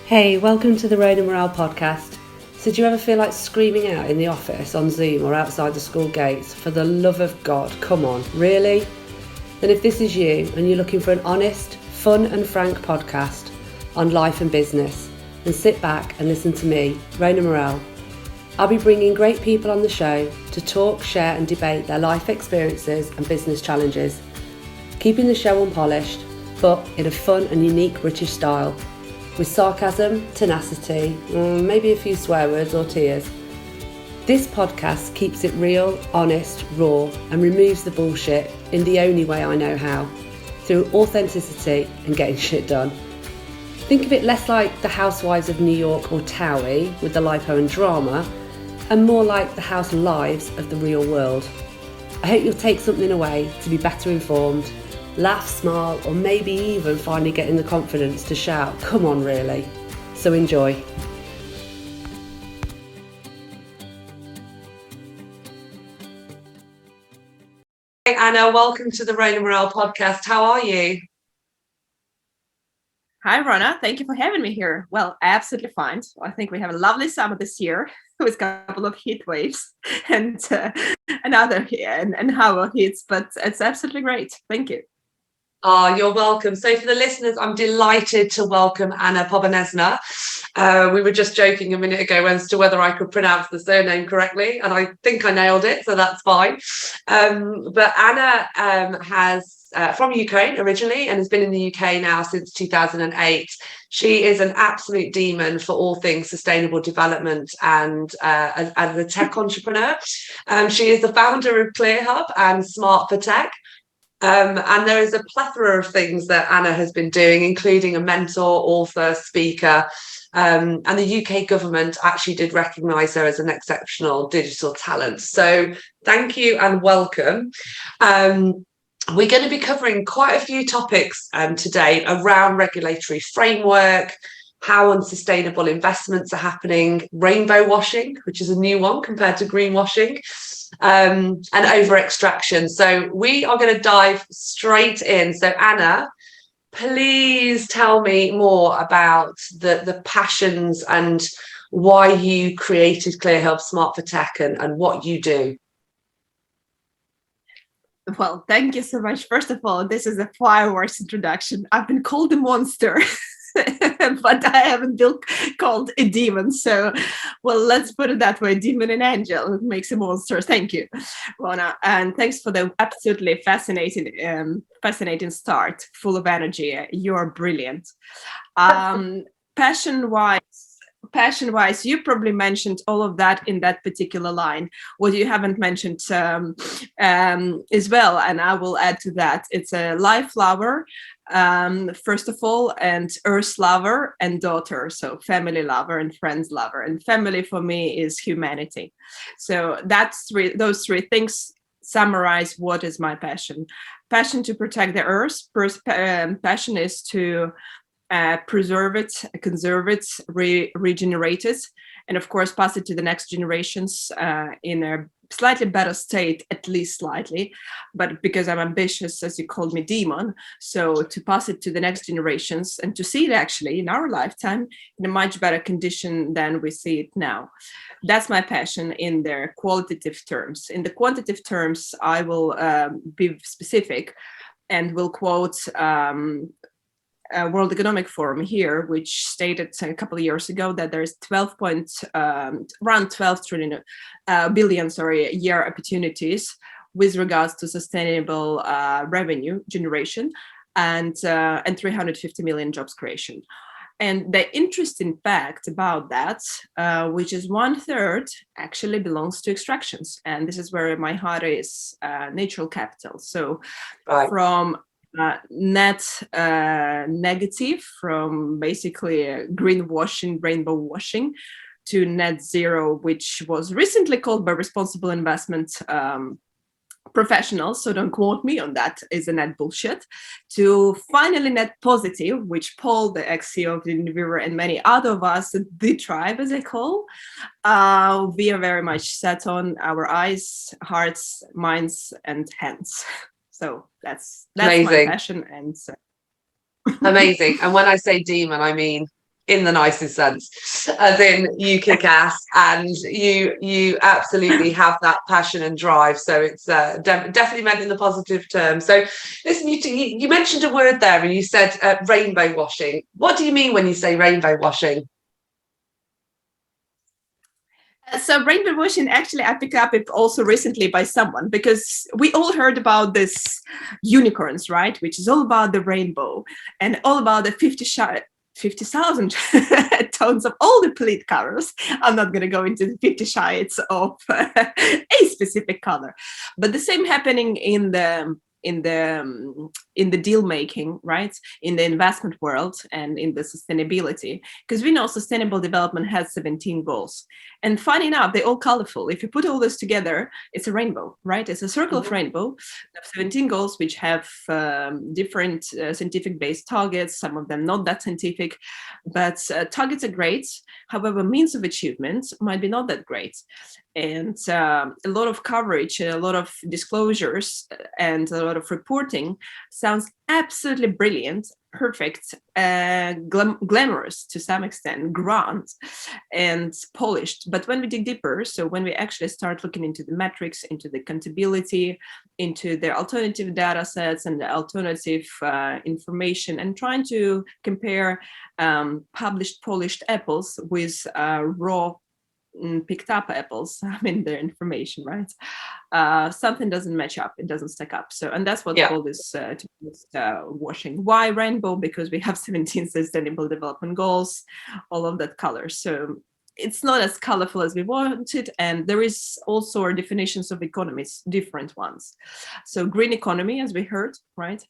Hey, welcome to the Rain and Morale podcast. So do you ever feel like screaming out in the office, on Zoom or outside the school gates, for the love of God, come on, really? Then if this is you and you're looking for an honest, fun and frank podcast on life and business, then sit back and listen to me, Rain and Morale. I'll be bringing great people on the show to talk, share and debate their life experiences and business challenges, keeping the show unpolished, but in a fun and unique British style, with sarcasm, tenacity, maybe a few swear words or tears. This podcast keeps it real, honest, raw, and removes the bullshit in the only way I know how, through authenticity and getting shit done. Think of it less like the Housewives of New York or Towie with the lipo and drama, and more like the house lives of the real world. I hope you'll take something away to be better informed, laugh, smile, or maybe even finally getting the confidence to shout, come on really. So enjoy. Hey Anna, welcome to the Rain and Morale podcast. How are you? Hi Rona, thank you for having me here. Well, absolutely fine. I think we have a lovely summer this year with a couple of heat waves and other heats, but it's absolutely great. Thank you. Oh, you're welcome. So for the listeners, I'm delighted to welcome Anna Poberezhna. We were just joking a minute ago as to whether I could pronounce the surname correctly, and I think I nailed it, so that's fine. But Anna has from Ukraine originally and has been in the UK now since 2008. She is an absolute demon for all things sustainable development and as a tech entrepreneur. She is the founder of ClearHub and Smart for Tech. And there is a plethora of things that Anna has been doing, including a mentor, author, speaker. And the UK government actually did recognise her as an exceptional digital talent. So thank you and welcome. We're going to be covering quite a few topics today around regulatory framework, how unsustainable investments are happening, rainbow washing, which is a new one compared to greenwashing, and over extraction. So we are going to dive straight in. So Anna, please tell me more about the passions and why you created ClearHub Smart for Tech and what you do. Well, thank you so much. First of all, this is a fireworks introduction. I've been called a monster. But I haven't been called a demon. So, well, let's put it that way. Demon and angel makes a monster. Thank you, Rona. And thanks for the absolutely fascinating start, full of energy. You're brilliant. Passion-wise, you probably mentioned all of that in that particular line. What you haven't mentioned as well, and I will add to that, it's a life lover, first of all, and earth lover and daughter, so family lover and friends lover. And family for me is humanity. So those three things summarize what is my passion. Passion to protect the earth. Passion is to preserve it, conserve it, regenerate it, and of course pass it to the next generations in a slightly better state, at least slightly. But because I'm ambitious, as you called me, demon, so to pass it to the next generations and to see it actually in our lifetime in a much better condition than we see it now. That's my passion in their qualitative terms. In the quantitative terms, I will be specific and will quote World Economic Forum here, which stated a couple of years ago that there is around 12 billion year opportunities with regards to sustainable revenue generation and 350 million jobs creation. And the interesting fact about that, which is 1/3 actually belongs to extractions. And this is where my heart is, natural capital. So right. From net negative, from basically greenwashing, rainbow washing, to net zero, which was recently called by responsible investment professionals, so don't quote me on that, is a net bullshit, to finally net positive, which Paul, the ex-CEO of Unilever, and many other of us, the tribe as I call, we are very much set on our eyes, hearts, minds, and hands. So that's my passion. And amazing. And when I say demon, I mean in the nicest sense, as in you kick ass and you absolutely have that passion and drive. So it's definitely meant in the positive terms. So listen, you mentioned a word there and you said rainbow washing. What do you mean when you say rainbow washing? So rainbow washing, actually, I picked up it also recently by someone, because we all heard about this unicorns, right? Which is all about the rainbow and all about the 50,000 tones of all the polite colors. I'm not going to go into the 50 shades of a specific color, but the same happening in the deal making, right? In the investment world and in the sustainability, because we know sustainable development has 17 goals. And funny enough, they're all colorful. If you put all this together, it's a rainbow, right? It's a circle of rainbow of 17 goals, which have different scientific based targets, some of them not that scientific, but targets are great. However, means of achievement might be not that great. And a lot of coverage, a lot of disclosures, and a lot of reporting sounds absolutely brilliant, perfect, glamorous to some extent, grand and polished. But when we dig deeper, so when we actually start looking into the metrics, into the accountability, into the alternative data sets and the alternative information, and trying to compare published, polished apples with raw picked up apples, I mean, their information, right? Something doesn't match up, it doesn't stack up. So, and that's what's called this washing. Why rainbow? Because we have 17 sustainable development goals, all of that color. So it's not as colorful as we wanted, and there is also definitions of economies, different ones. So green economy, as we heard, right?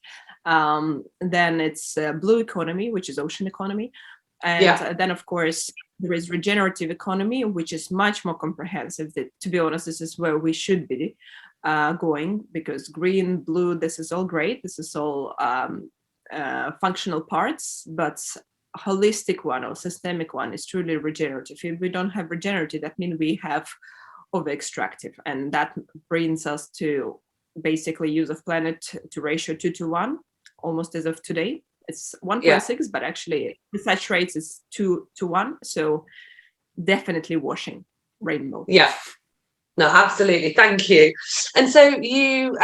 Then it's blue economy, which is ocean economy. And then, of course, there is regenerative economy, which is much more comprehensive. To be honest, this is where we should be going, because green, blue, this is all great. This is all functional parts, but holistic one or systemic one is truly regenerative. If we don't have regenerative, that means we have over-extractive. And that brings us to basically use of planet to ratio 2:1, almost as of today. It's 1.6, but actually the such rates is 2:1. So definitely washing rainbow. Yeah. No, absolutely. Thank you. And so you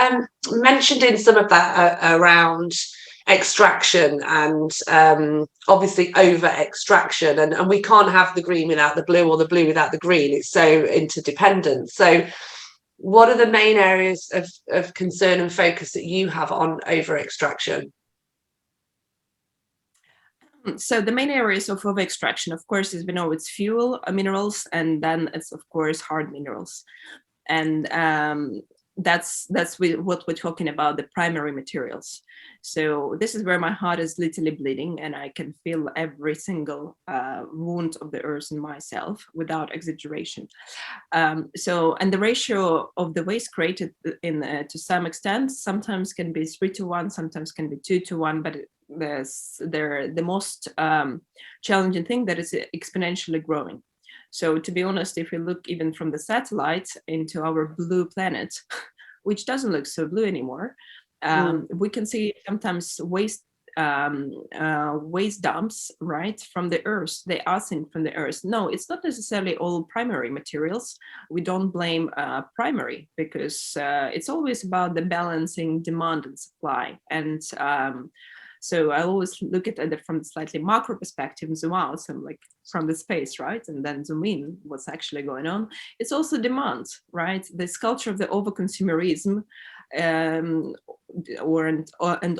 mentioned in some of that around extraction and obviously over extraction, and we can't have the green without the blue or the blue without the green. It's so interdependent. So what are the main areas of concern and focus that you have on over extraction? So the main areas of over extraction, of course, as we know, it's fuel, minerals, and then it's, of course, hard minerals. And that's what we're talking about, the primary materials. So this is where my heart is literally bleeding, and I can feel every single wound of the earth in myself without exaggeration. And the ratio of the waste created to some extent sometimes can be 3:1, sometimes can be 2:1, but they're the most challenging thing that is exponentially growing. So to be honest, if we look even from the satellite into our blue planet, which doesn't look so blue anymore, we can see sometimes waste dumps, right, from the earth. They are seen from the earth. No, it's not necessarily all primary materials. We don't blame primary, because it's always about the balancing demand and supply. And so I always look at it from the slightly macro perspective and zoom out, so like from the space, right? And then zoom in what's actually going on. It's also demand, right? This culture of the overconsumerism and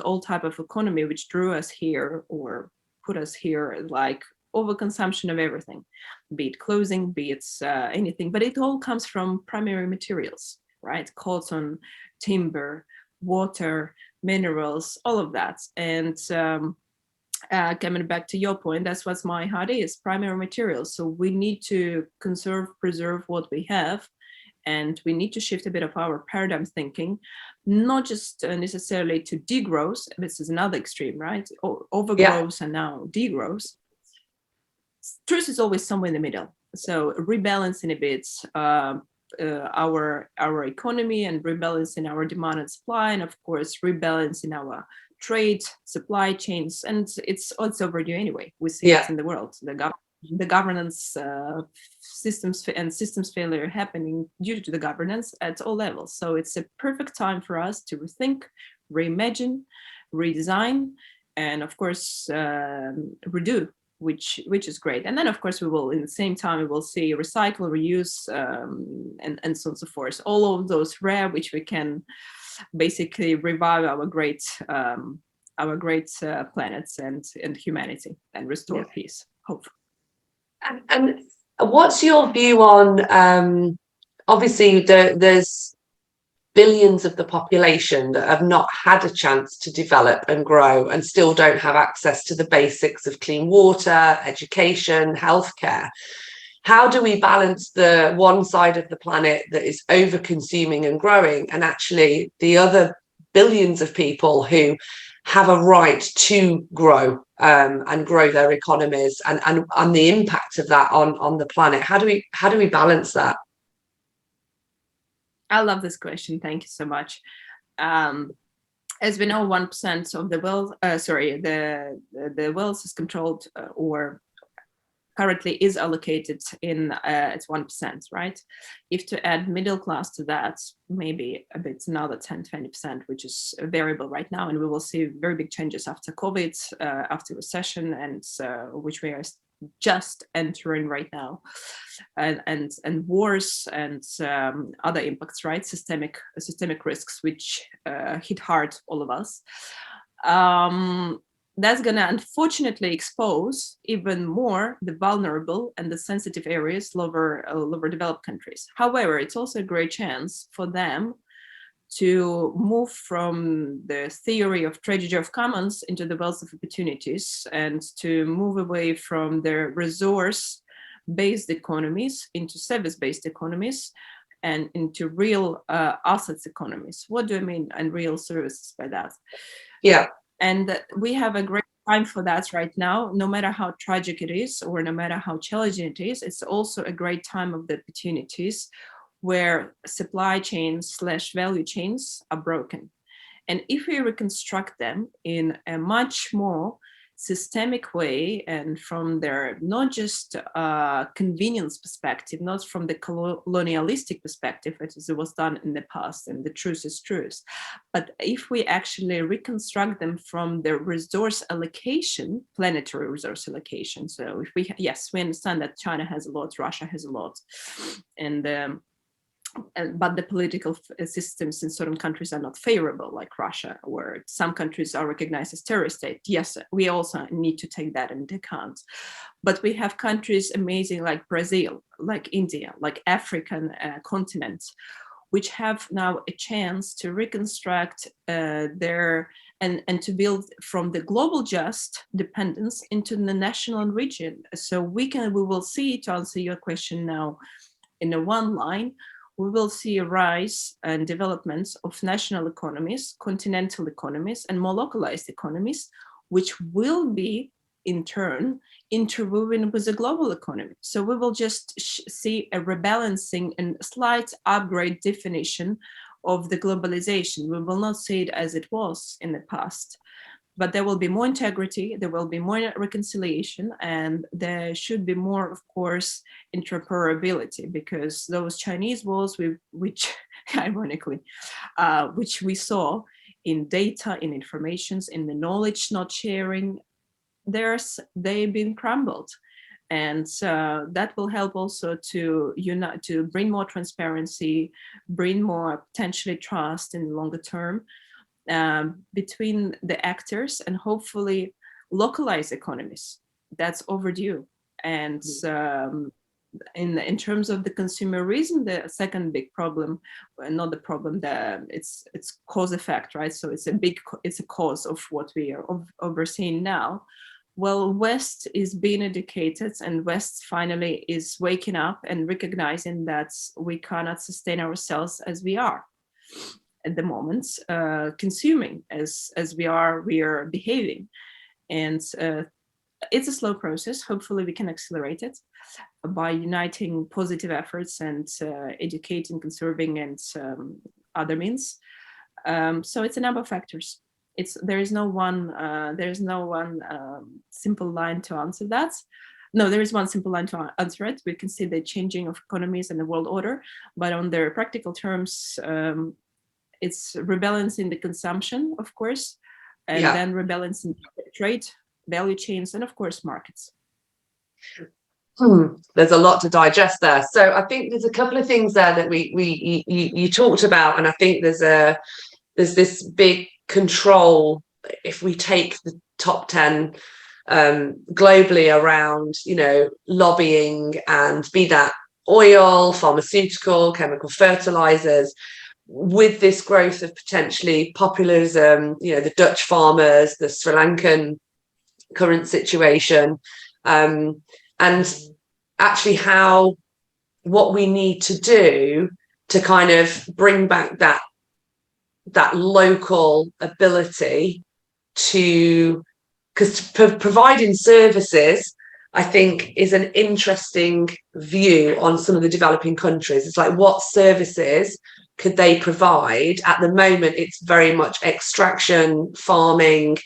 all type of economy which drew us here or put us here, like overconsumption of everything, be it clothing, be it anything, but it all comes from primary materials, right? Cotton, timber, water, minerals, all of that. And coming back to your point, that's what my heart is, primary materials. So we need to conserve, preserve what we have, and we need to shift a bit of our paradigm thinking, not just necessarily to degrowth. This is another extreme, right? Overgrowth and now degrowth. Truth is always somewhere in the middle. So rebalancing a bit our economy and rebalancing our demand and supply, and of course rebalancing our trade, supply chains, and it's overdue anyway. We see it in the world. The governance systems failure happening due to the governance at all levels. So it's a perfect time for us to rethink, reimagine, redesign, and of course redo, which is great. And then of course we will, in the same time, we will see recycle, reuse, and so on and so forth. All of those rare, which we can basically revive our great planets and humanity and restore peace, hopefully. And what's your view on, obviously there's billions of the population that have not had a chance to develop and grow and still don't have access to the basics of clean water, education, healthcare. How do we balance the one side of the planet that is over consuming and growing, and actually the other billions of people who have a right to grow and grow their economies, and the impact of that on the planet? How do we balance that? I love this question. Thank you so much. As we know, 1% of the wealth, the wealth is controlled or currently is allocated in it's 1%, right? If to add middle class to that, maybe a bit another 10-20%, which is a variable right now, and we will see very big changes after COVID, after recession, and which we are just entering right now, and wars and other impacts, right? Systemic risks which hit hard all of us. That's going to unfortunately expose even more the vulnerable and the sensitive areas, lower developed countries. However, it's also a great chance for them to move from the theory of tragedy of commons into the wealth of opportunities, and to move away from their resource-based economies into service-based economies and into real assets economies. What do I mean? And real services by that? Yeah. And we have a great time for that right now. No matter how tragic it is, or no matter how challenging it is, it's also a great time of the opportunities where supply chains / value chains are broken. And if we reconstruct them in a much more systemic way, and from their not just convenience perspective, not from the colonialistic perspective, as it was done in the past, and the truth is truth, but if we actually reconstruct them from the resource allocation, planetary resource allocation. So if we understand that China has a lot, Russia has a lot, but the political systems in certain countries are not favorable, like Russia, where some countries are recognized as terrorist state. Yes, we also need to take that into account. But we have countries amazing like Brazil, like India, like African continents, which have now a chance to reconstruct their and to build from the global just dependence into the national and region. So we will see, to answer your question now in a one line, we will see a rise and development of national economies, continental economies, and more localized economies, which will be in turn interwoven with the global economy. So we will just see a rebalancing and a slight upgrade definition of the globalization. We will not see it as it was in the past, but there will be more integrity, there will be more reconciliation, and there should be more, of course, interoperability, because those Chinese walls, which ironically, which we saw in data, in informations, in the knowledge not sharing, they've been crumbled. And that will help also to unite, to bring more transparency, bring more potentially trust in the longer term between the actors, and hopefully localize economies. That's overdue. And in terms of the consumerism, the second big problem, not the problem, it's cause effect, right? So it's a cause of what we are overseeing now. Well, West is being educated, and West finally is waking up and recognizing that we cannot sustain ourselves as we are at the moment, consuming as we are behaving. And it's a slow process. Hopefully we can accelerate it by uniting positive efforts and educating, conserving, and other means. So it's a number of factors. There is no one simple line to answer that. No, there is one simple line to answer it. We can see the changing of economies and the world order, but on their practical terms, it's rebalance in the consumption, of course, and then rebalance in trade, value chains, and of course markets. There's a lot to digest there. So I think there's a couple of things there that you talked about, and I think there's this big control if we take the top 10 globally around, lobbying, and be that oil, pharmaceutical, chemical fertilizers, with this growth of potentially populism, the Dutch farmers, the Sri Lankan current situation, and actually what we need to do to kind of bring back that local ability to, because providing services, I think, is an interesting view on some of the developing countries. It's like, what services could they provide? At the moment, it's very much extraction, farming.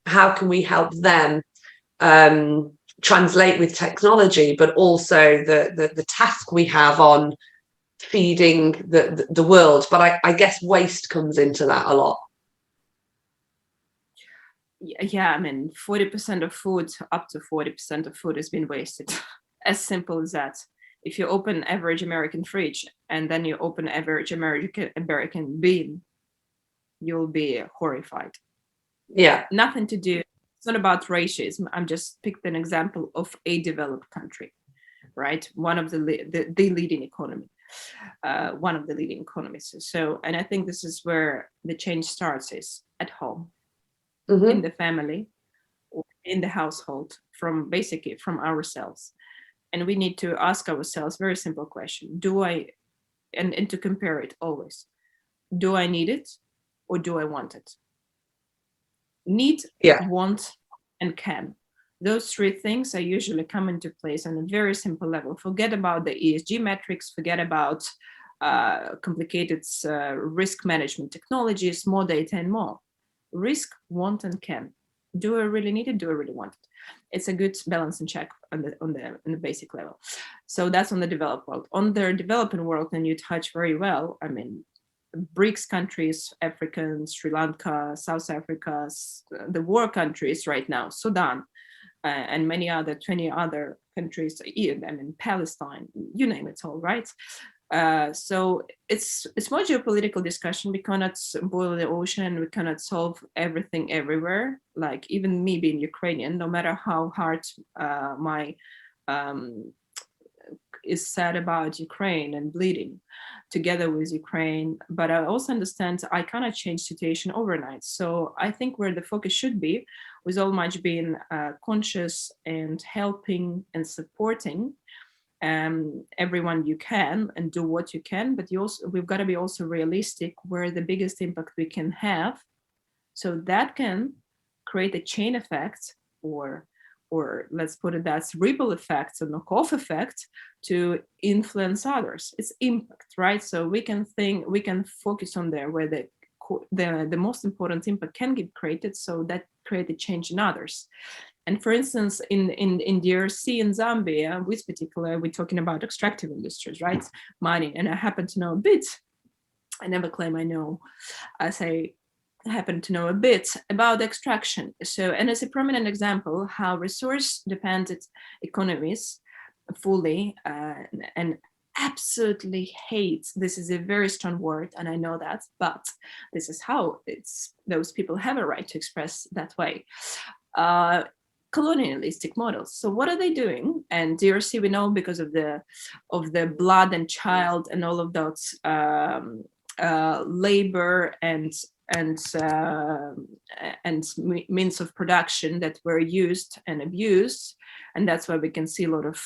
How can we help them translate with technology, but also the task we have on feeding the world? But I guess waste comes into that a lot. Yeah, I mean, 40% of food, up to 40% of food has been wasted. As simple as that. If you open average American fridge and then you open average American bean, you'll be horrified. Yeah. Nothing to do. It's not about racism. I'm just picked an example of a developed country, right? One of the leading economy, one of the leading economies. So, and I think this is where the change starts, is at home. In the family, or in the household, from ourselves. And we need to ask ourselves very simple question: and to compare it always, do I need it or do I want it? Need, want, and can. Those three things are usually come into place on a very simple level. Forget about the ESG metrics, forget about complicated risk management technologies, more data and more. Risk, want, and can. Do I really need it? Do I really want it? It's a good balance and check on the basic level. So that's on the developed world. On the developing world, and you touch very well, I mean, BRICS countries, African, Sri Lanka, South Africa, the war countries right now, Sudan, and many other 20 other countries, I mean, Palestine, you name it all, right? So it's more geopolitical discussion. We cannot boil the ocean. We cannot solve everything everywhere. Like even me being Ukrainian, no matter how hard my is sad about Ukraine and bleeding together with Ukraine, but I also understand I cannot change situation overnight. So I think where the focus should be, with all much being conscious and helping and supporting everyone you can, and do what you can, but we've got to be also realistic where the biggest impact we can have, so that can create a chain effect, or let's put it as ripple effects or knockoff effect to influence others. It's impact, right? So we can focus on there where the most important impact can get created, so that create a change in others. And for instance, in Drc and Zambia, with particular, we're talking about extractive industries, right? Mining. And I happen to know a bit. I never claim I know. I say I happen to know a bit about extraction. So, and as a prominent example, how resource-dependent economies fully and absolutely hate, this is a very strong word, and I know that, but this is how those people have a right to express that way. Colonialistic models. So what are they doing? And DRC, we know because of the blood and child and all of those labor and means of production that were used and abused, and that's why we can see a lot of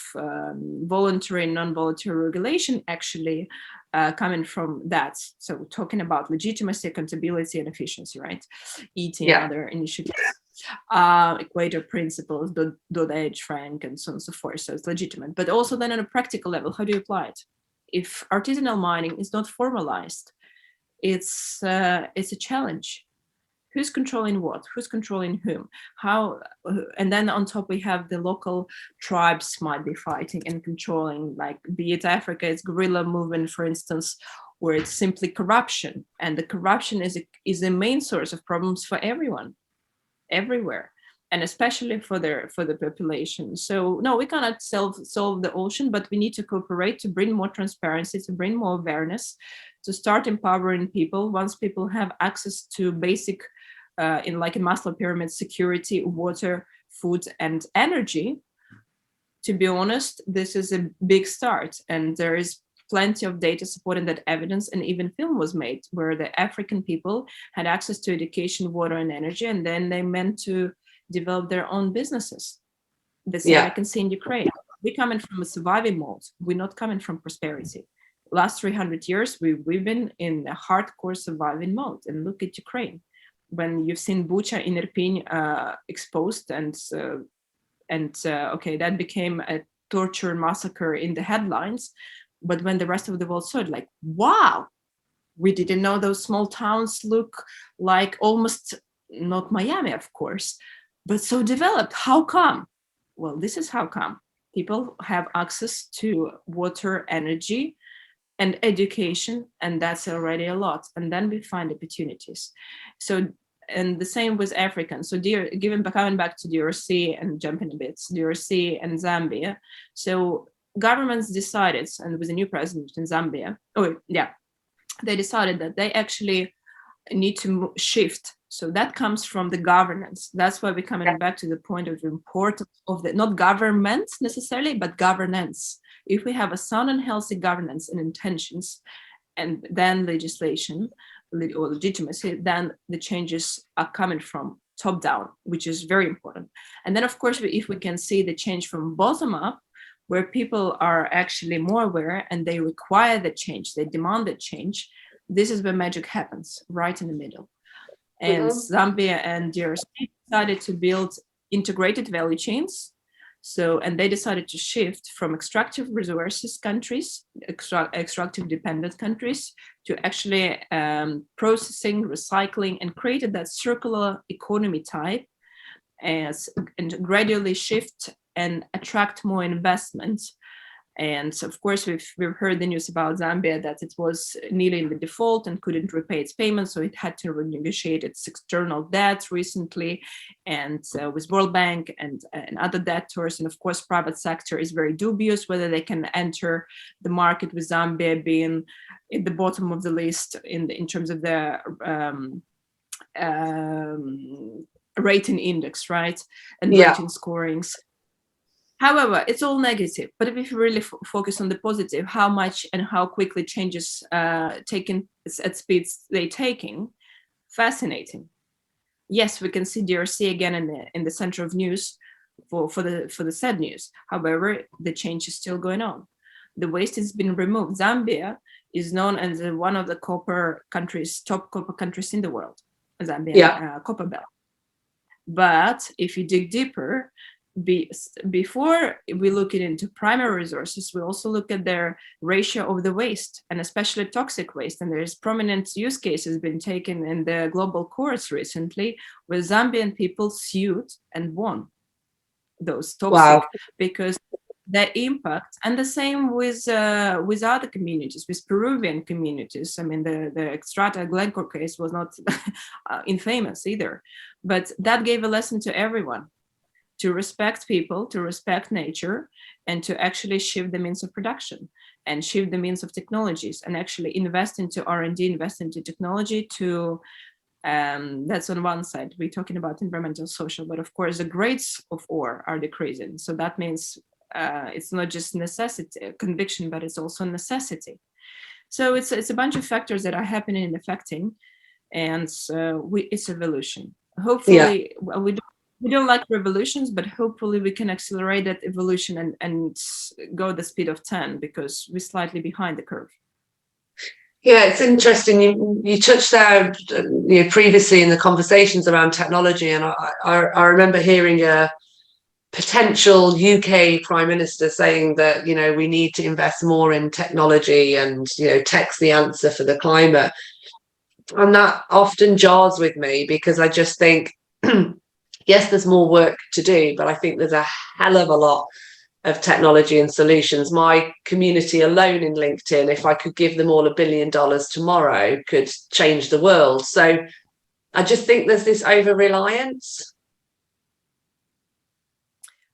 voluntary and non-voluntary regulation actually coming from that. So talking about legitimacy, accountability, and efficiency, right? Eating other initiatives. Equator principles, Dodd-Frank, and so on and so forth. So it's legitimate. But also then on a practical level, how do you apply it? If artisanal mining is not formalized, it's a challenge. Who's controlling what? Who's controlling whom? How? And then on top we have the local tribes might be fighting and controlling, like be it Africa, it's guerrilla movement, for instance, where it's simply corruption, and the corruption is the main source of problems for everyone, everywhere, and especially for the population. So no, we cannot solve the ocean, but we need to cooperate to bring more transparency, to bring more awareness, to start empowering people. Once people have access to basic, in like a Maslow pyramid, security, water, food, and energy, to be honest, this is a big start, and there is plenty of data supporting that evidence, and even film was made where the African people had access to education, water, and energy, and then they meant to develop their own businesses. The same I can see in Ukraine. We're coming from a surviving mode. We're not coming from prosperity. Last 300 years, we've been in a hardcore surviving mode. And look at Ukraine. When you've seen Bucha in Irpin exposed, and okay, that became a torture massacre in the headlines. But when the rest of the world saw it, like, wow, we didn't know those small towns look like almost, not Miami, of course, but so developed. How come? Well, this is how come. People have access to water, energy, and education, and that's already a lot. And then we find opportunities. So, and the same with Africans. So coming back to DRC and jumping a bit, DRC and Zambia. So governments decided, and with a new president in Zambia, they decided that they actually need to shift. So that comes from the governance. That's why we're coming back to the point of the importance of the, not government necessarily, but governance. If we have a sound and healthy governance and intentions, and then legislation or legitimacy, then the changes are coming from top down, which is very important. And then, of course, if we can see the change from bottom up, where people are actually more aware and they require the change, they demand the change, this is where magic happens, right in the middle. And Zambia and DRC decided to build integrated value chains. So, and they decided to shift from extractive resources countries, extractive dependent countries, to actually processing, recycling, and created that circular economy type, and gradually shift and attract more investments. And so, of course, we've heard the news about Zambia that it was nearly in the default and couldn't repay its payments, so it had to renegotiate its external debt recently, and with World Bank and other debtors. And of course, private sector is very dubious whether they can enter the market, with Zambia being at the bottom of the list in terms of the rating index, right? And rating scorings. However, it's all negative. But if you really focus on the positive, how much and how quickly changes taken at speeds they're taking, fascinating. Yes, we can see DRC again in the center of news for the sad news. However, the change is still going on. The waste has been removed. Zambia is known as one of the copper countries, top copper countries in the world. Zambia, copper belt. But if you dig deeper, before we look into primary resources, we also look at their ratio of the waste, and especially toxic waste. And there's prominent use cases been taken in the global courts recently, where Zambian people sued and won those toxic, because the impact, and the same with other communities, with Peruvian communities. I mean, the Extrata Glencore case was not infamous either, but that gave a lesson to everyone, to respect people, to respect nature, and to actually shift the means of production and shift the means of technologies, and actually invest into R&D, invest into technology to, that's on one side, we're talking about environmental, social, but of course the grades of ore are decreasing. So that means it's not just necessity, conviction, but it's also necessity. So it's a bunch of factors that are happening and affecting, and it's evolution. Hopefully, we don't like revolutions, but hopefully we can accelerate that evolution and go the speed of 10, because we're slightly behind the curve. Yeah, it's interesting. You touched there previously in the conversations around technology, and I remember hearing a potential UK Prime Minister saying that, we need to invest more in technology, and, tech's the answer for the climate. And that often jars with me, because I just think, yes, there's more work to do, but I think there's a hell of a lot of technology and solutions. My community alone in LinkedIn, if I could give them all $1 billion tomorrow, could change the world. So I just think there's this over-reliance.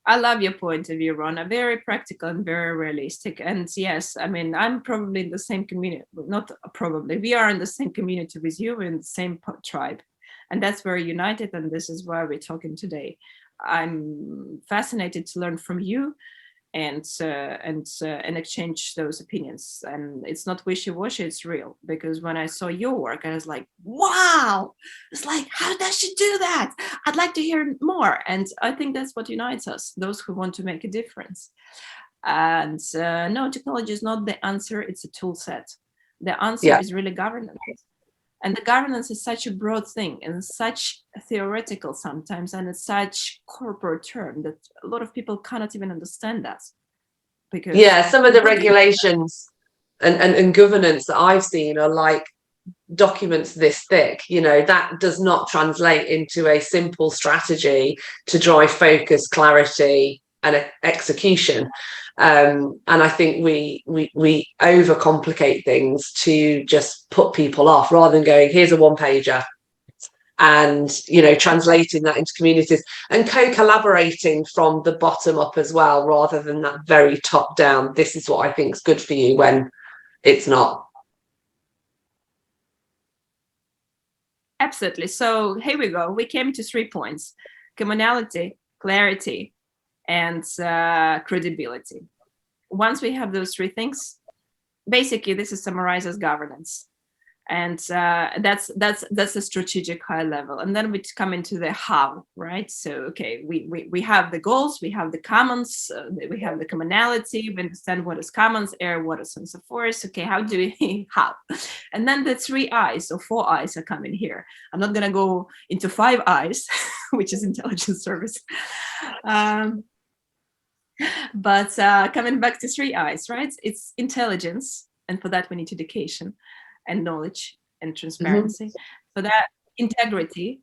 I love your point of view, Rona. Very practical and very realistic. And yes, I mean, I'm probably in the same community, not probably, we are in the same community with you, in the same tribe. And that's very united. And this is why we're talking today. I'm fascinated to learn from you and exchange those opinions. And it's not wishy-washy, it's real. Because when I saw your work, I was like, wow, it's like, how does she do that? I'd like to hear more. And I think that's what unites us, those who want to make a difference. And no, technology is not the answer, it's a tool set. The answer is really governance. And the governance is such a broad thing and such theoretical sometimes, and it's such corporate term that a lot of people cannot even understand that. Because some of the regulations and governance that I've seen are like documents this thick. You know, that does not translate into a simple strategy to drive focus, clarity, and execution. And I think we overcomplicate things to just put people off, rather than going, here's a one-pager, and, you know, translating that into communities and co-collaborating from the bottom up as well, rather than that very top down, this is what I think is good for you, when it's not. Absolutely. So here we go. We came to 3 points: commonality, clarity, and credibility. Once we have those 3 things, basically this is summarized as governance. And that's a strategic high level. And then we come into the how, right? So, okay, we have the goals, we have the commons, we have the commonality, we understand what is commons, air, water, and so forth. Okay, how do we, how? And then the 3 I's or 4 I's are coming here. I'm not gonna go into 5 I's, which is intelligence service. But coming back to 3 I's, right? It's intelligence, and for that we need education and knowledge and transparency. For that, integrity,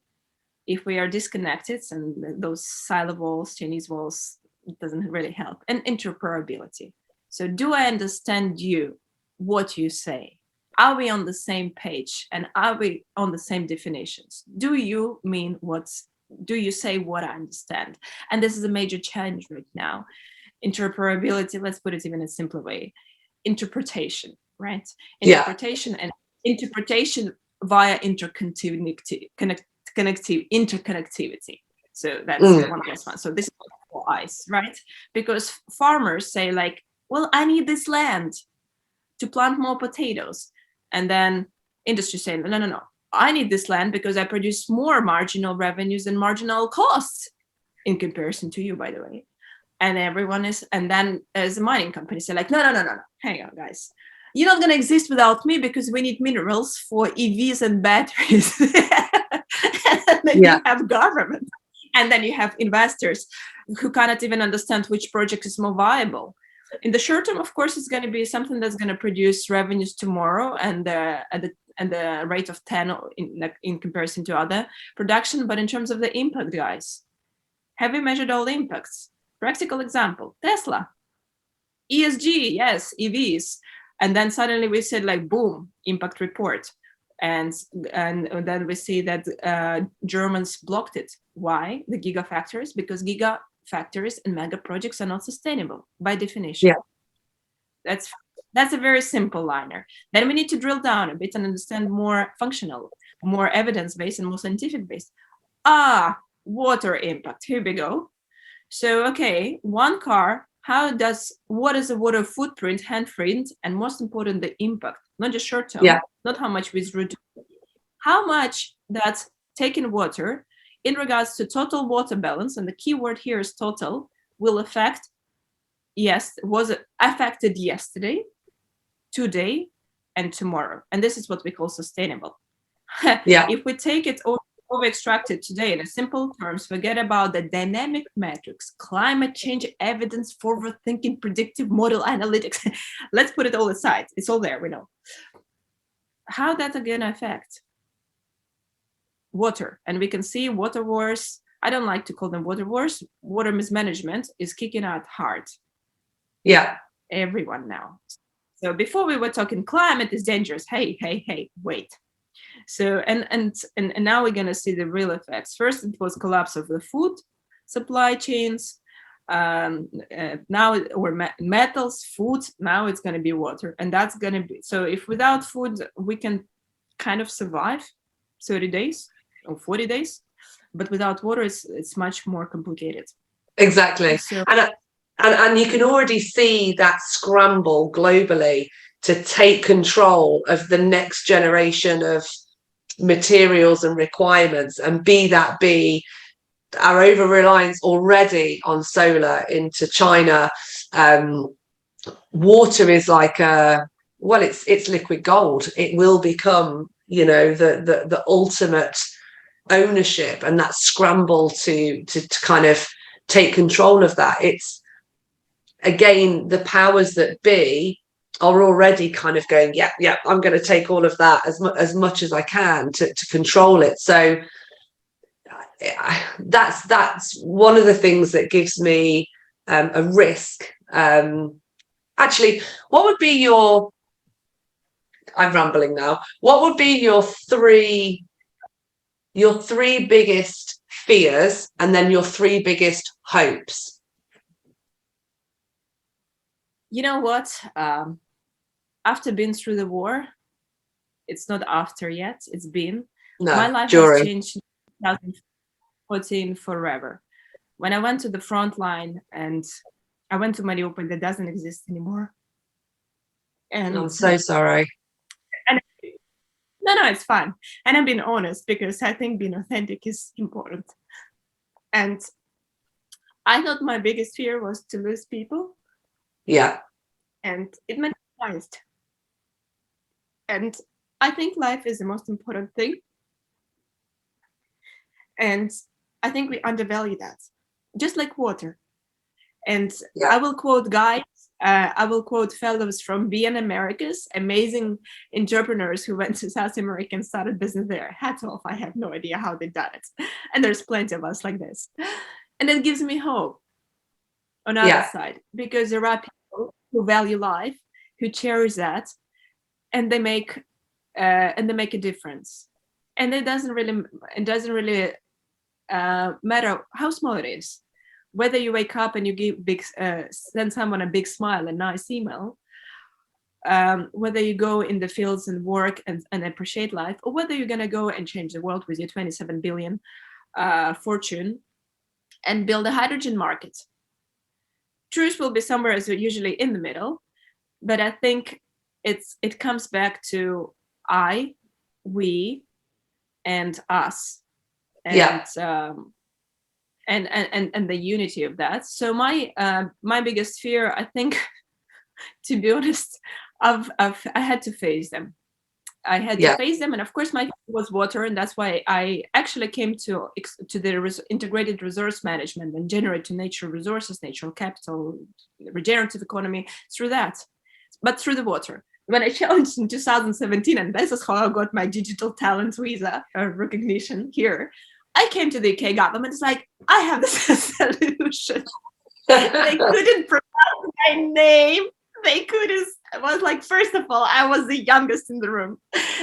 if we are disconnected, and those silo walls, Chinese walls, it doesn't really help. And interoperability. So do I understand you, what you say? Are we on the same page, and are we on the same definitions? Do you mean do you say what I understand? And this is a major challenge right now. Interoperability, let's put it even in a simpler way. Interpretation, right? Interpretation and interpretation via interconnectivity. So that's 1 plus 1. So this is 4 I's, right? Because farmers say like, well, I need this land to plant more potatoes. And then industry saying, no. I need this land because I produce more marginal revenues and marginal costs in comparison to you, by the way. And and then as a mining company say like, no, hang on, guys. You're not going to exist without me, because we need minerals for EVs and batteries. And then you have government. And then you have investors who cannot even understand which project is more viable. In the short term, of course, it's going to be something that's going to produce revenues tomorrow and the rate of 10 in comparison to other production. But in terms of the impact, guys, have we measured all the impacts? Practical example, Tesla. ESG, yes, EVs. And then suddenly we said like, boom, impact report. And then we see that Germans blocked it. Why? The gigafactories, because gigafactories and mega projects are not sustainable by definition. That's a very simple liner. Then we need to drill down a bit and understand more functional, more evidence-based and more scientific-based. Water impact, here we go. So, okay, 1 car, what is the water footprint, handprint, and most important, the impact, not just short term, not how much we reduce, how much that's taking water in regards to total water balance, and the key word here is total, will affect, was affected yesterday, today, and tomorrow. And this is what we call sustainable. If we take it over extracted today in a simple terms, forget about the dynamic metrics, climate change evidence, forward thinking, predictive model analytics. Let's put it all aside. It's all there, we know. How that's going to affect? water. And we can see water wars. I don't like to call them water wars. Water mismanagement is kicking out hard. Yeah. Everyone now. So before we were talking climate is dangerous. Hey, wait. So and now we're going to see the real effects. First, it was collapse of the food supply chains. Now we're metals, food. Now it's going to be water, and that's going to be. So if without food we can kind of survive 30 days or 40 days, but without water it's much more complicated. Exactly. So, and you can already see that scramble globally to take control of the next generation of materials and requirements, and be our over reliance already on solar into China. Water is like it's liquid gold. It will become, the ultimate ownership, and that scramble to kind of take control of that. It's, again, the powers that be are already kind of going, yeah, I'm going to take all of that as much as I can to control it. So that's one of the things that gives me a risk. Actually, what would be your, I'm rambling now, what would be your three biggest fears, and then your three biggest hopes? You know what? After being through the war, it's not after yet, it's been. No, my life during. has changed in 2014 forever. When I went to the front line and I went to Mariupol, that doesn't exist anymore. And I'm so sorry. No, it's fine. And I'm being honest because I think being authentic is important. And I thought my biggest fear was to lose people. Yeah. And it materialized. And I think life is the most important thing. And I think we undervalue that, just like water. And yeah. I will quote guys, I will quote fellows from BN Americas, amazing entrepreneurs who went to South America and started business there. Hats off, I have no idea how they done it. And there's plenty of us like this. And it gives me hope on the other side, because there are people who value life, who cherish that, and they make a difference. And it doesn't really matter how small it is. Whether you wake up and you send someone a big smile, a nice email, whether you go in the fields and work and appreciate life, or whether you're going to go and change the world with your 27 billion fortune and build a hydrogen market. Truth will be somewhere as usually in the middle, but I think it comes back to I, we, and us, and and the unity of that. So my biggest fear, I think, to be honest, I had to face them. I had to face them, and of course, my fear was water, and that's why I actually came to the integrated resource management and generate to nature resources, natural capital, regenerative economy through that, but through the water. When I challenged in 2017, and this is how I got my digital talent visa recognition here, I came to the UK government. It's like, I have this solution. They couldn't pronounce my name. They couldn't. It was like, first of all, I was the youngest in the room.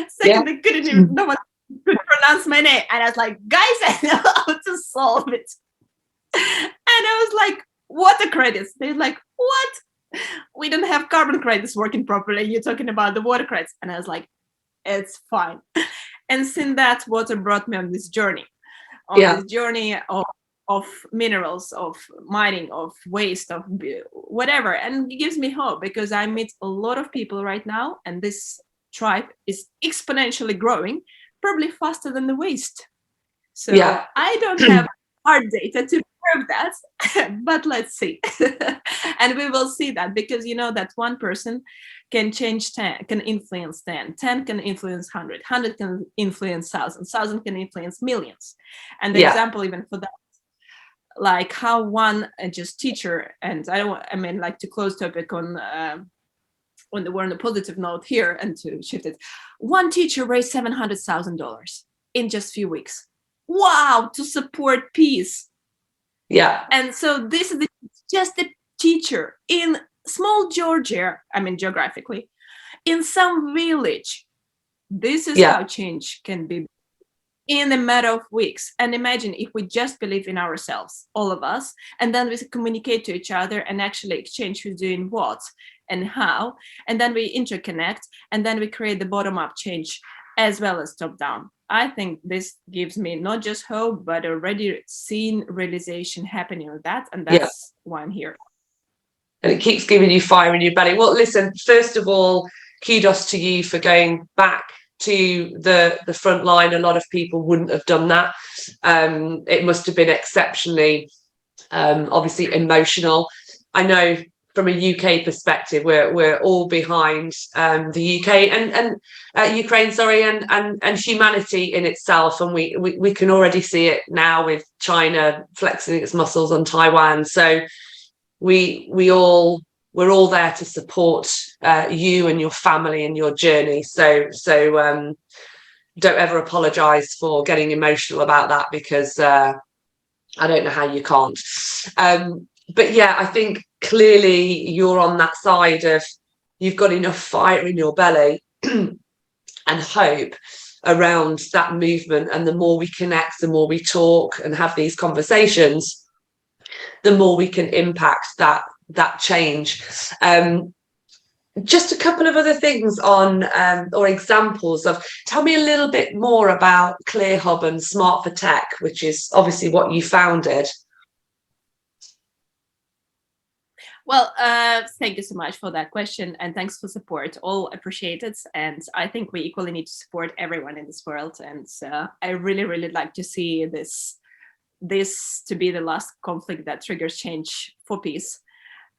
Second, they couldn't even know what could pronounce my name. And I was like, guys, I know how to solve it. And I was like, water credits. They're like, what? We don't have carbon credits working properly. You're talking about the water credits. And I was like, it's fine. And since that, water brought me on this journey. This journey of minerals, of mining, of waste, of whatever. And it gives me hope because I meet a lot of people right now, and this tribe is exponentially growing, probably faster than the waste. So I don't have hard data to prove that, but let's see. And we will see that, because you know that one person can change 10, can influence 10, 10 can influence 100, 100 can influence 1,000, 1,000 can influence millions. And the example even for that, like how one just teacher, and like to close topic on we're on a positive note here and to shift it, one teacher raised $700,000 in just a few weeks. Wow, to support peace. Yeah. And so this is just a teacher in small Georgia, I mean, geographically, in some village. This is how change can be in a matter of weeks. And imagine if we just believe in ourselves, all of us, and then we communicate to each other and actually exchange who's doing what and how, and then we interconnect, and then we create the bottom-up change as well as top-down. I think this gives me not just hope, but already seen realization happening of that, and that's why I'm here. And it keeps giving you fire in your belly. Well, listen, first of all, kudos to you for going back to the front line. A lot of people wouldn't have done that. It must have been exceptionally, obviously, emotional. I know from a UK perspective, we're all behind the UK and Ukraine, sorry, and humanity in itself, and we can already see it now with China flexing its muscles on Taiwan. So we're all there to support you and your family and your journey. So don't ever apologize for getting emotional about that, because I don't know how you can't. But yeah, I think clearly you're on that side of, you've got enough fire in your belly and hope around that movement. And the more we connect, the more we talk and have these conversations, the more we can impact that change. Just a couple of other things on or examples of, tell me a little bit more about ClearHub and Smart for Tech, which is obviously what you founded. Well, thank you so much for that question, and thanks for support. All appreciate it, and I think we equally need to support everyone in this world. And I really like to see this to be the last conflict that triggers change for peace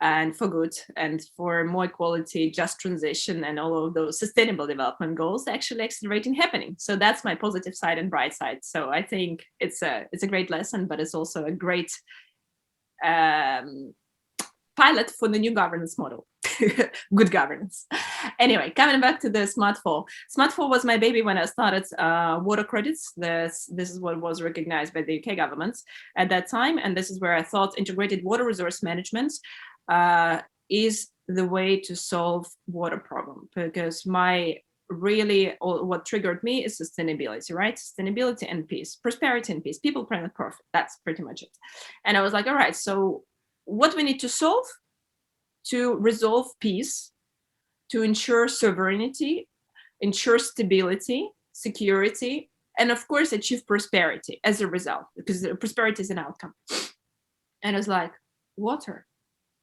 and for good and for more equality, just transition, and all of those sustainable development goals actually accelerating happening. So that's my positive side and bright side. So I think it's a great lesson, but it's also a great pilot for the new governance model. Good governance. Anyway, coming back to the SmartFall. SmartFall was my baby when I started water credits. This is what was recognized by the UK government at that time. And this is where I thought integrated water resource management is the way to solve water problem, because what triggered me is sustainability, right? Sustainability and peace, prosperity and peace, people, planet, profit. That's pretty much it. And I was like, all right, so what we need to solve to resolve peace, to ensure sovereignty, ensure stability, security, and of course achieve prosperity as a result, because prosperity is an outcome. And I was like, water.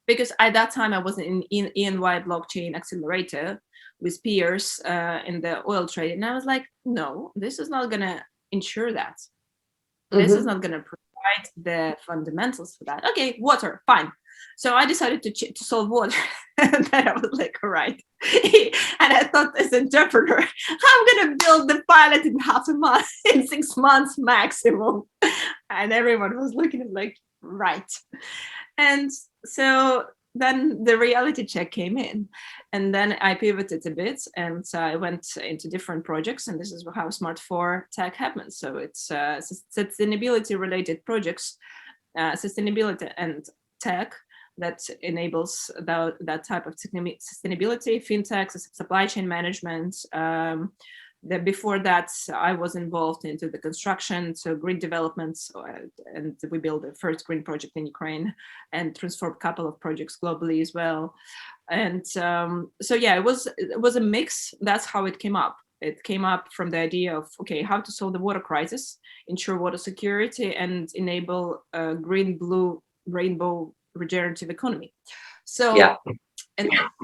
Because at that time I was in EY blockchain accelerator with peers in the oil trade. And I was like, no, this is not going to ensure that. This is not going to provide the fundamentals for that. Okay, water, fine. So I decided to solve water. And then I was like, all right. And I thought, as an entrepreneur, I'm going to build the pilot in half a month, in 6 months maximum. And everyone was looking at me like, right. And so then the reality check came in, and then I pivoted a bit, and I went into different projects, and this is how Smart for Tech happens. So it's sustainability related projects, sustainability and tech that enables that type of sustainability, fintech, supply chain management. Before that, I was involved into the construction, so green developments, and we built the first green project in Ukraine and transformed a couple of projects globally as well. And so yeah, it was a mix. That's how it came up. It came up from the idea of, okay, how to solve the water crisis, ensure water security, and enable a green, blue, rainbow regenerative economy. So yeah.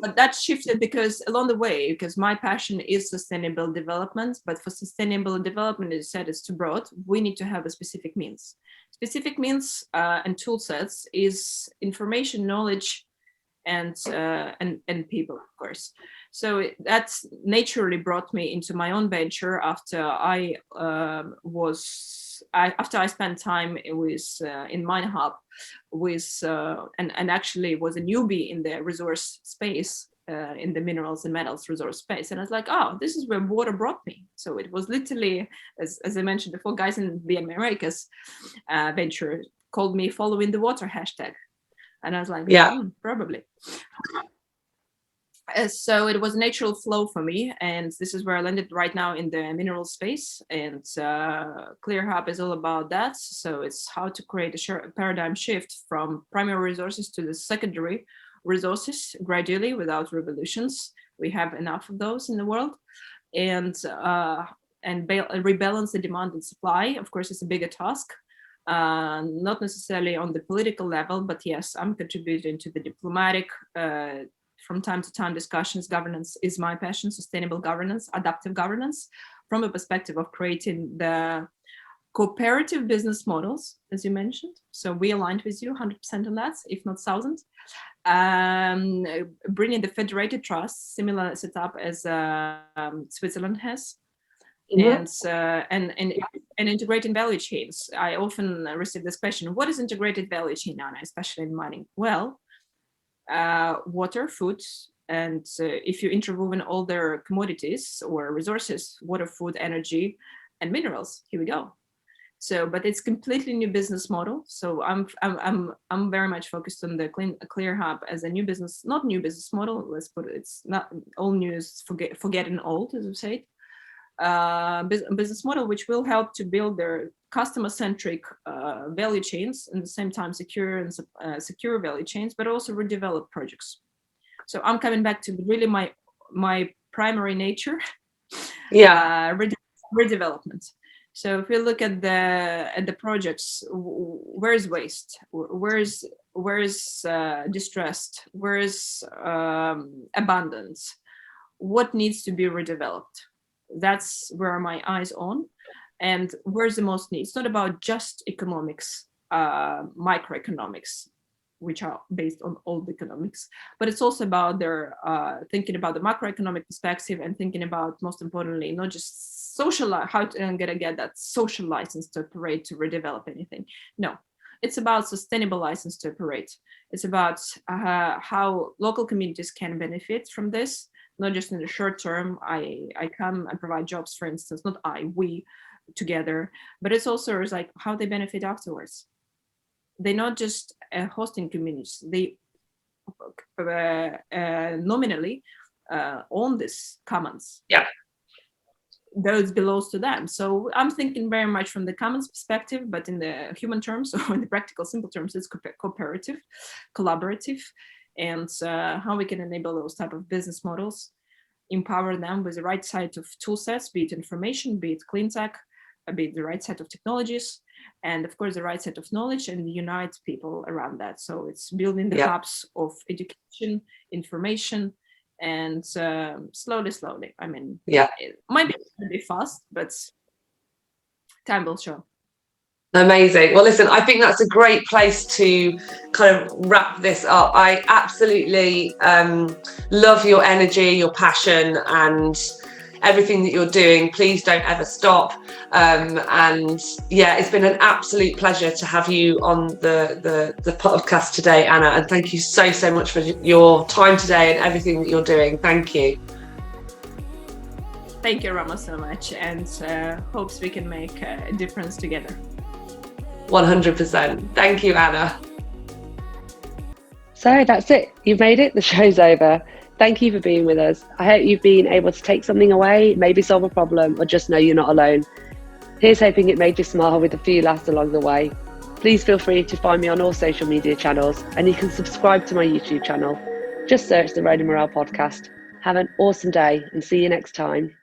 But that shifted because along the way, because my passion is sustainable development, but for sustainable development, as I said, it's too broad. We need to have a specific means. Specific means and tool sets is information, knowledge, and people, of course. So that's naturally brought me into my own venture after after I spent time with in MineHub with and actually was a newbie in the resource space in the minerals and metals resource space. And I was like, oh, this is where water brought me. So it was literally, as I mentioned before, guys in the Americas venture called me following the water hashtag. And I was like, probably. So it was a natural flow for me, and this is where I landed right now in the mineral space. And ClearHub is all about that. So it's how to create a paradigm shift from primary resources to the secondary resources gradually without revolutions. We have enough of those in the world, and rebalance the demand and supply. Of course, it's a bigger task. Not necessarily on the political level, but yes, I'm contributing to the diplomatic, from time to time discussions. Governance is my passion, sustainable governance, adaptive governance, from a perspective of creating the cooperative business models, as you mentioned. So we aligned with you 100% on that, if not 1,000. Bringing the federated trust, similar setup as Switzerland has. And integrating value chains. I often receive this question: what is integrated value chain, Anna, especially in mining? Well, water, food, and if you interwoven all their commodities or resources, water, food, energy, and minerals, here we go. So, but it's completely new business model. So I'm very much focused on the ClearHub as a new business, not new business model. Let's put it. It's not all news, forgetting old, as we say. Business model which will help to build their customer-centric value chains, and at the same time secure value chains, but also redevelop projects. So I'm coming back to really my primary nature, redevelopment. So if we look at the projects, where is waste? Where is distressed? Where is abundance? What needs to be redeveloped? That's where my eyes on, and where's the most need. It's not about just economics, microeconomics, which are based on old economics, but it's also about their thinking about the macroeconomic perspective, and thinking about, most importantly, not just social, how to get that social license to operate to redevelop anything. No, it's about sustainable license to operate. It's about how local communities can benefit from this. Not just in the short term, I come and provide jobs, for instance, not we together, but it's also like how they benefit afterwards. They're not just hosting communities, they nominally own this commons. Yeah. Those belongs to them. So I'm thinking very much from the commons perspective, but in the human terms, or in the practical, simple terms, it's cooperative, collaborative. And how we can enable those type of business models, empower them with the right set of tool sets, be it information, be it clean tech, be it the right set of technologies, and of course the right set of knowledge, and unite people around that. So it's building the hubs of education, information, and slowly. I mean, it might be fast, but time will show. Amazing. Well, listen, I think that's a great place to kind of wrap this up. I absolutely love your energy, your passion, and everything that you're doing. Please don't ever stop. And yeah, it's been an absolute pleasure to have you on the podcast today, Anna. And thank you so much for your time today and everything that you're doing. Thank you. Thank you, Rama, so much, and hopes we can make a difference together. 100%. Thank you, Anna. So that's it. You've made it. The show's over. Thank you for being with us. I hope you've been able to take something away, maybe solve a problem, or just know you're not alone. Here's hoping it made you smile with a few laughs along the way. Please feel free to find me on all social media channels, and you can subscribe to my YouTube channel. Just search the Road and Morale podcast. Have an awesome day and see you next time.